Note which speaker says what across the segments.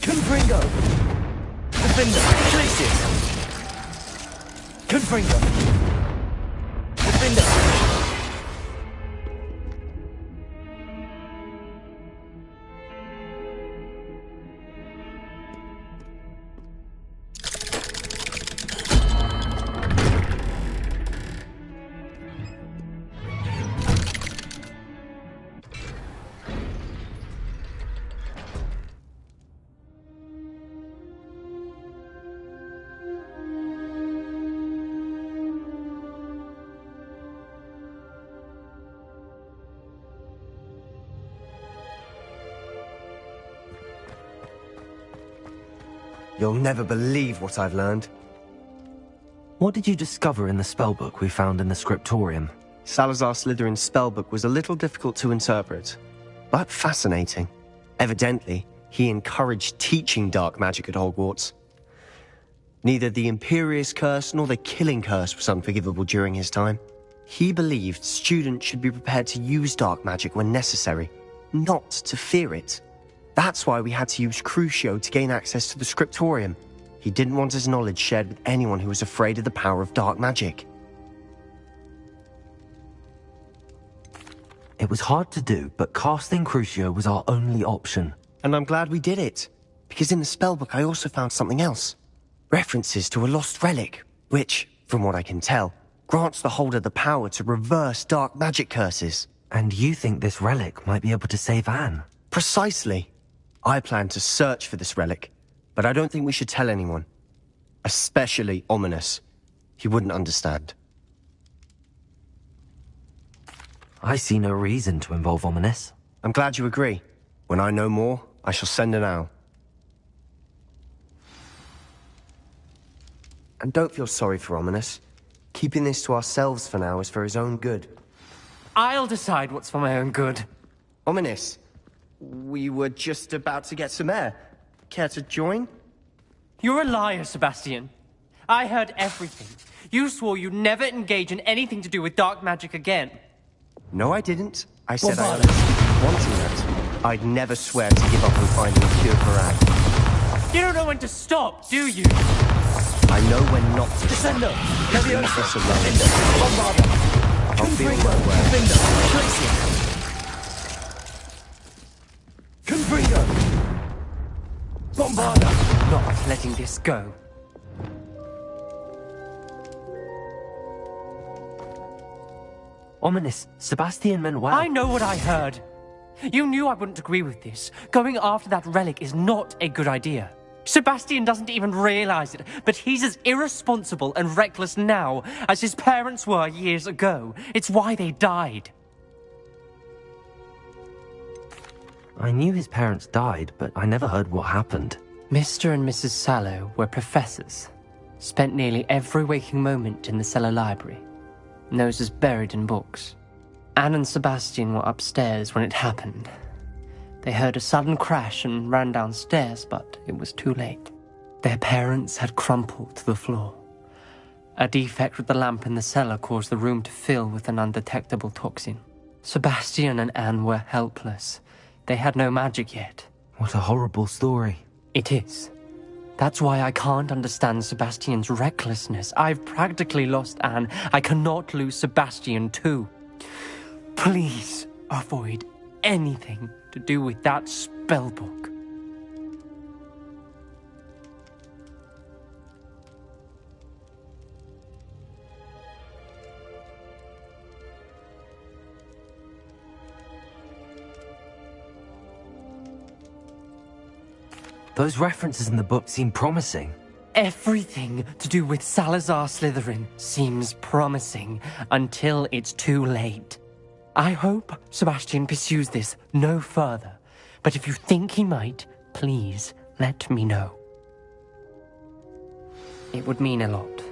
Speaker 1: Confringo! Defender, places! Confringo! Defender! You'll never believe what I've learned.
Speaker 2: What did you discover in the spellbook we found in the scriptorium?
Speaker 1: Salazar Slytherin's spellbook was a little difficult to interpret, but fascinating. Evidently, he encouraged teaching dark magic at Hogwarts. Neither the Imperious Curse nor the Killing Curse was unforgivable during his time. He believed students should be prepared to use dark magic when necessary, not to fear it. That's why we had to use Crucio to gain access to the scriptorium. He didn't want his knowledge shared with anyone who was afraid of the power of dark magic.
Speaker 2: It was hard to do, but casting Crucio was our only option.
Speaker 1: And I'm glad we did it, because in the spellbook I also found something else. References to a lost relic, which, from what I can tell, grants the holder the power to reverse dark magic curses.
Speaker 2: And you think this relic might be able to save Anne?
Speaker 1: Precisely. I plan to search for this relic, but I don't think we should tell anyone. Especially Ominous. He wouldn't understand.
Speaker 2: I see no reason to involve Ominous.
Speaker 1: I'm glad you agree. When I know more, I shall send an owl. And don't feel sorry for Ominous. Keeping this to ourselves for now is for his own good.
Speaker 3: I'll decide what's for my own good.
Speaker 1: Ominous, we were just about to get some air. Care to join?
Speaker 3: You're a liar, Sebastian. I heard everything. You swore you'd never engage in anything to do with dark magic again.
Speaker 1: No, I didn't. I said I was wanting that. I'd never swear to give up on finding a cure for Anne.
Speaker 3: You don't know when to stop, do you?
Speaker 1: I know when not to.
Speaker 4: Descendo!
Speaker 1: Leviosa!
Speaker 4: Bombarda!
Speaker 1: I'll feel my way.
Speaker 4: Defender! Places! Confringo! Bombarda!
Speaker 3: Not letting this go.
Speaker 2: Ominous, Sebastian meant well.
Speaker 3: I know what I heard. You knew I wouldn't agree with this. Going after that relic is not a good idea. Sebastian doesn't even realize it, but he's as irresponsible and reckless now as his parents were years ago. It's why they died.
Speaker 2: I knew his parents died, but I never heard what happened.
Speaker 3: Mr. and Mrs. Sallow were professors. Spent nearly every waking moment in the cellar library. Noses buried in books. Anne and Sebastian were upstairs when it happened. They heard a sudden crash and ran downstairs, but it was too late. Their parents had crumpled to the floor. A defect with the lamp in the cellar caused the room to fill with an undetectable toxin. Sebastian and Anne were helpless. They had no magic yet.
Speaker 2: What a horrible story.
Speaker 3: It is. That's why I can't understand Sebastian's recklessness. I've practically lost Anne. I cannot lose Sebastian too. Please avoid anything to do with that spellbook.
Speaker 2: Those references in the book seem promising.
Speaker 3: Everything to do with Salazar Slytherin seems promising until it's too late. I hope Sebastian pursues this no further, but if you think he might, please let me know. It would mean a lot.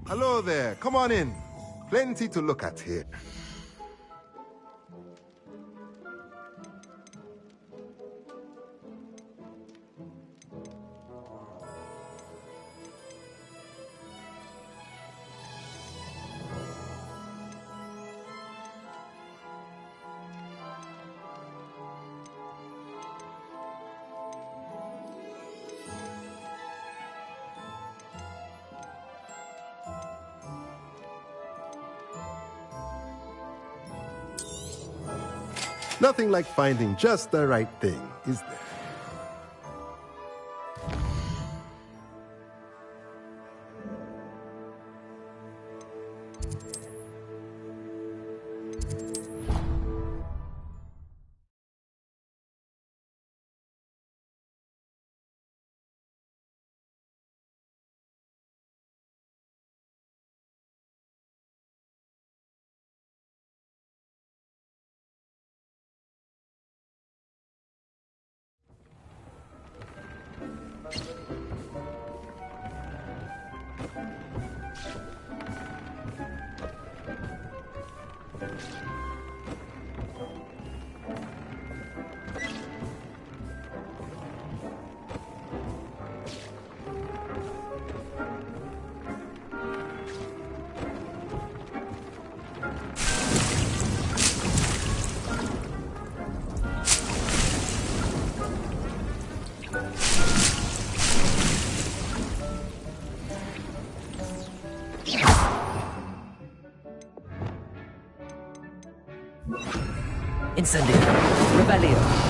Speaker 5: Hello there, come on in. Plenty to look at here. Nothing like finding just the right thing, is there?
Speaker 2: Incendio. Rebellion.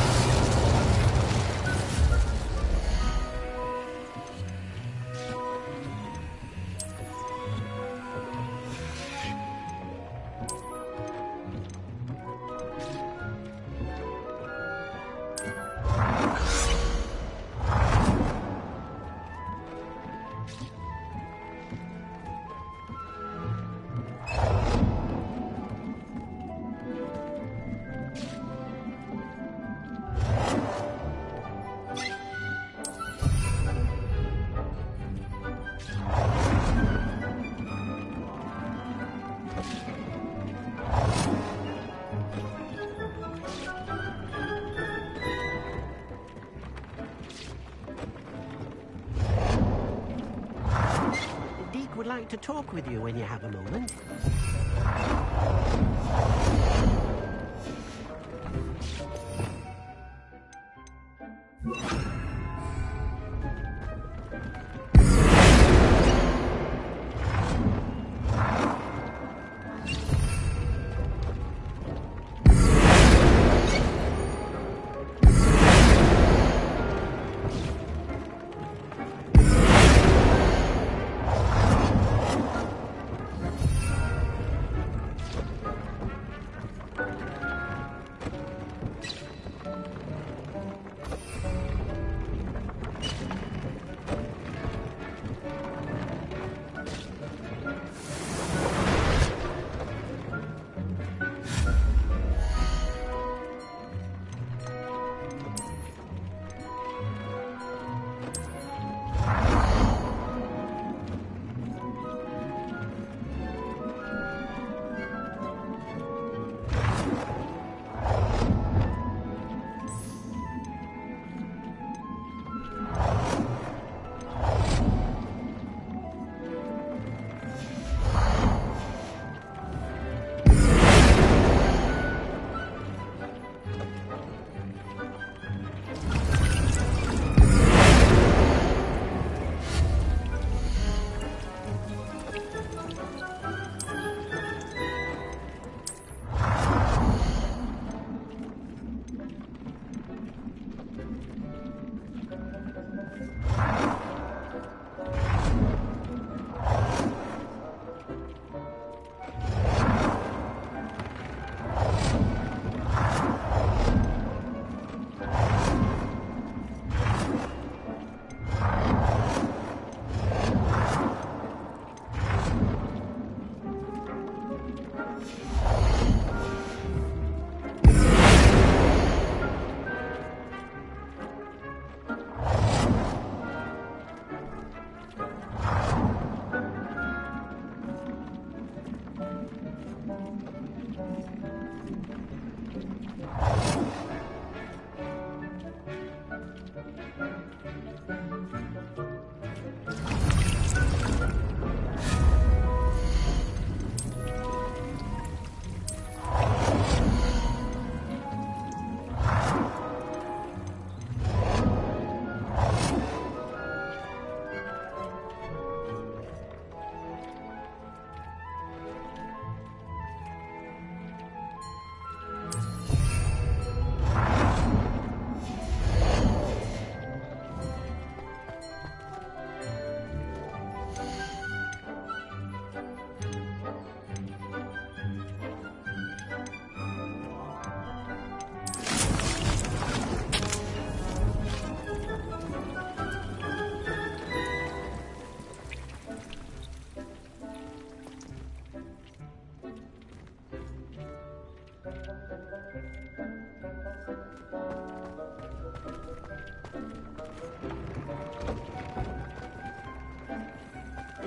Speaker 6: Would like to talk with you when you have a moment.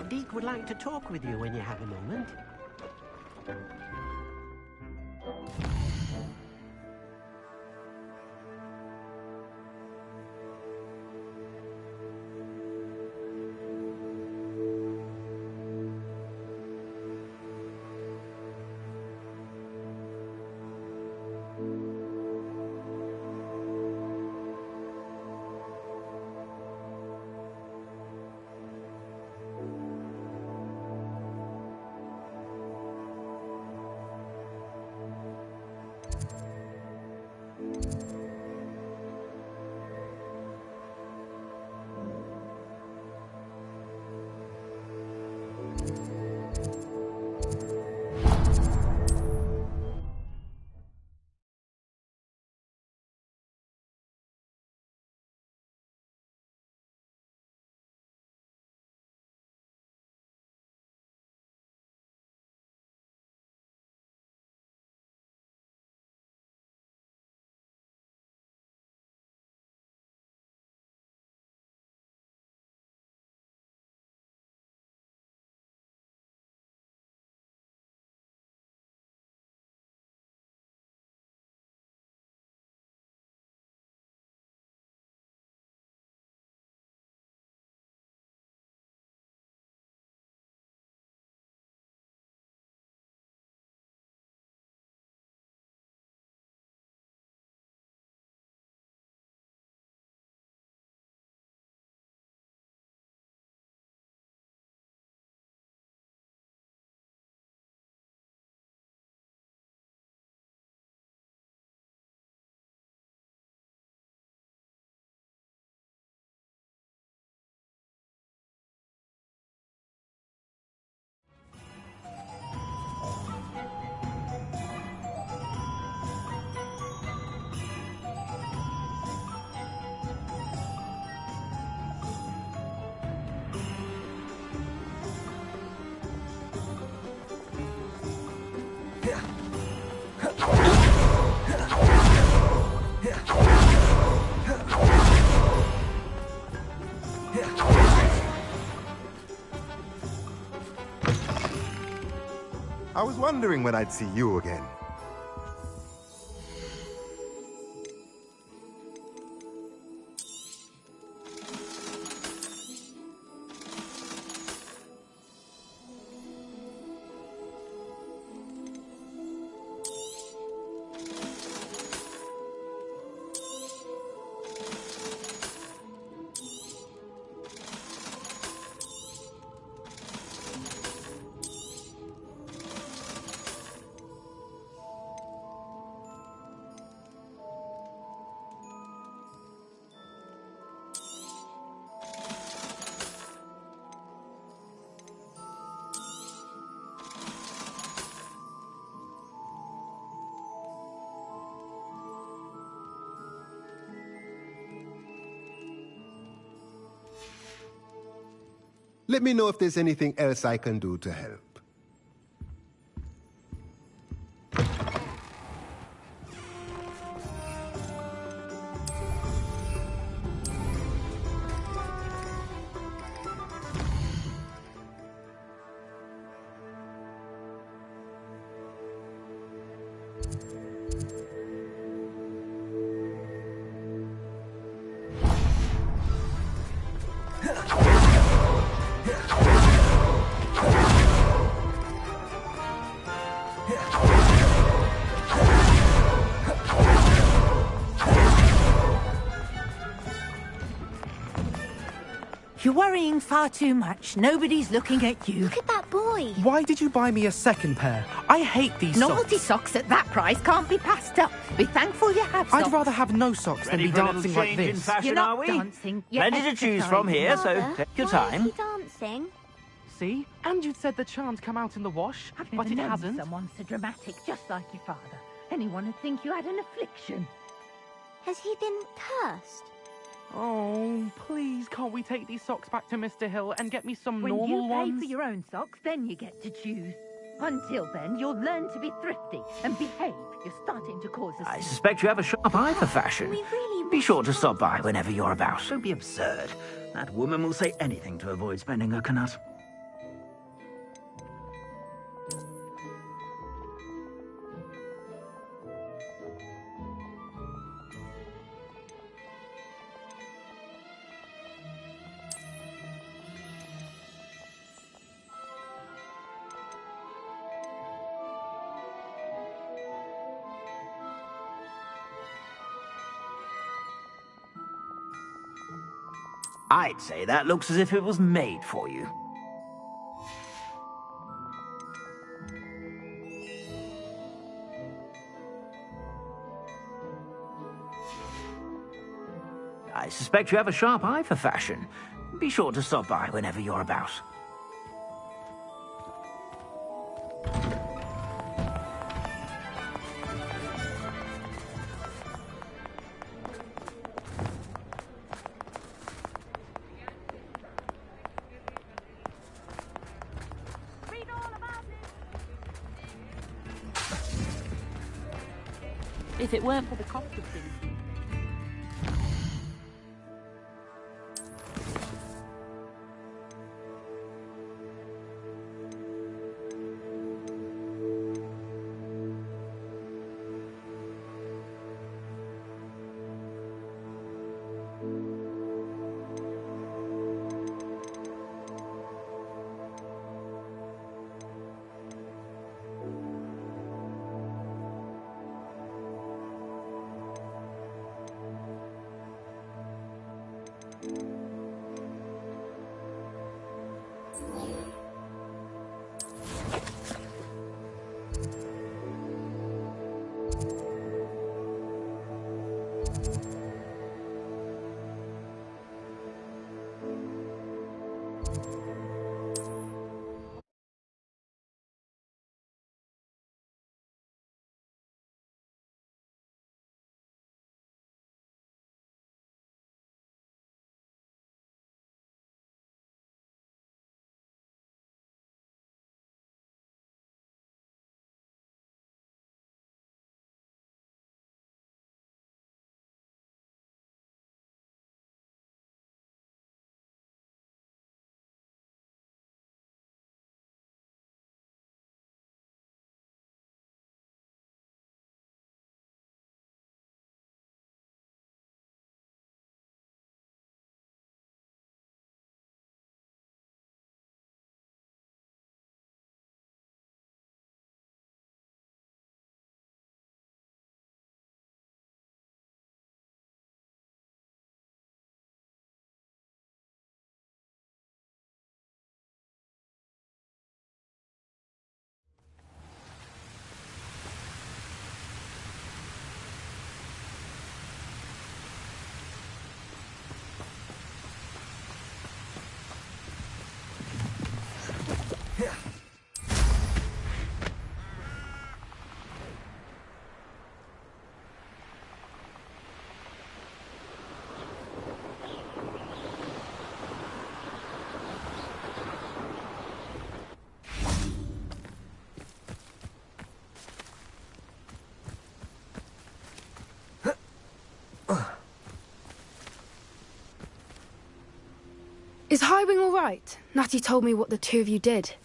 Speaker 6: Deek would like to talk with you when you have a moment.
Speaker 5: I was wondering when I'd see you again. Let me know if there's anything else I can do to help.
Speaker 7: You're worrying far too much. Nobody's looking at you.
Speaker 8: Look at that boy.
Speaker 9: Why did you buy me a second pair? I hate these
Speaker 7: Novelty
Speaker 9: socks.
Speaker 7: socks at that price can't be passed up. Be thankful you have socks.
Speaker 9: I'd rather have no socks than be dancing like this.
Speaker 7: You're not dancing. You're
Speaker 10: Plenty to choose from here, so
Speaker 8: Father,
Speaker 10: take your
Speaker 8: why
Speaker 10: time.
Speaker 8: is he dancing?
Speaker 9: See? And you'd said the charms come out in the wash,
Speaker 7: I've
Speaker 9: but
Speaker 7: never
Speaker 9: it
Speaker 7: known
Speaker 9: hasn't.
Speaker 7: someone so dramatic, just like your father. Anyone would think you had an affliction.
Speaker 8: Has he been cursed?
Speaker 9: Oh, please, can't we take these socks back to Mr. Hill and get me some
Speaker 7: When
Speaker 9: normal
Speaker 7: you pay
Speaker 9: ones?
Speaker 7: for your own socks, then you get to choose. Until then, you'll learn to be thrifty and behave. You're starting to cause a
Speaker 10: I
Speaker 7: scene.
Speaker 10: suspect you have a sharp eye for fashion.
Speaker 8: We really
Speaker 10: Be sure to stop by whenever you're about.
Speaker 11: Don't be absurd. That woman will say anything to avoid spending her knut.
Speaker 10: I'd say that looks as if it was made for you. I suspect you have a sharp eye for fashion. Be sure to stop by whenever you're about.
Speaker 11: If it weren't for the cost of things.
Speaker 12: Is Highwing all right? Natty told me what the two of you did.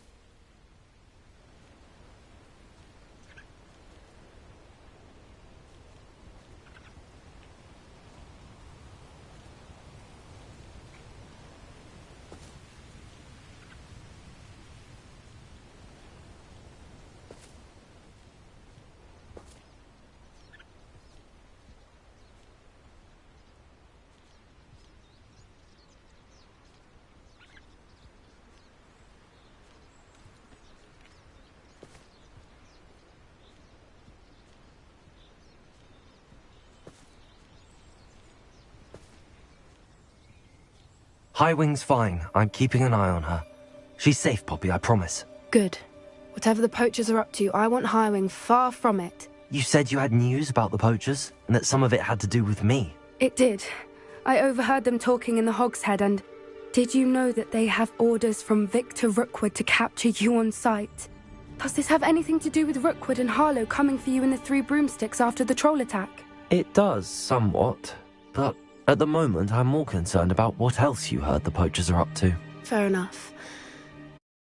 Speaker 2: Highwing's fine. I'm keeping an eye on her. She's safe, Poppy, I promise.
Speaker 12: Good. Whatever the poachers are up to, I want Highwing far from it.
Speaker 2: You said you had news about the poachers, and that some of it had to do with me.
Speaker 12: It did. I overheard them talking in the Hogshead, and did you know that they have orders from Victor Rookwood to capture you on sight? Does this have anything to do with Rookwood and Harlow coming for you in the Three Broomsticks after the troll attack?
Speaker 2: It does, somewhat. But at the moment, I'm more concerned about what else you heard the poachers are up to.
Speaker 12: Fair enough.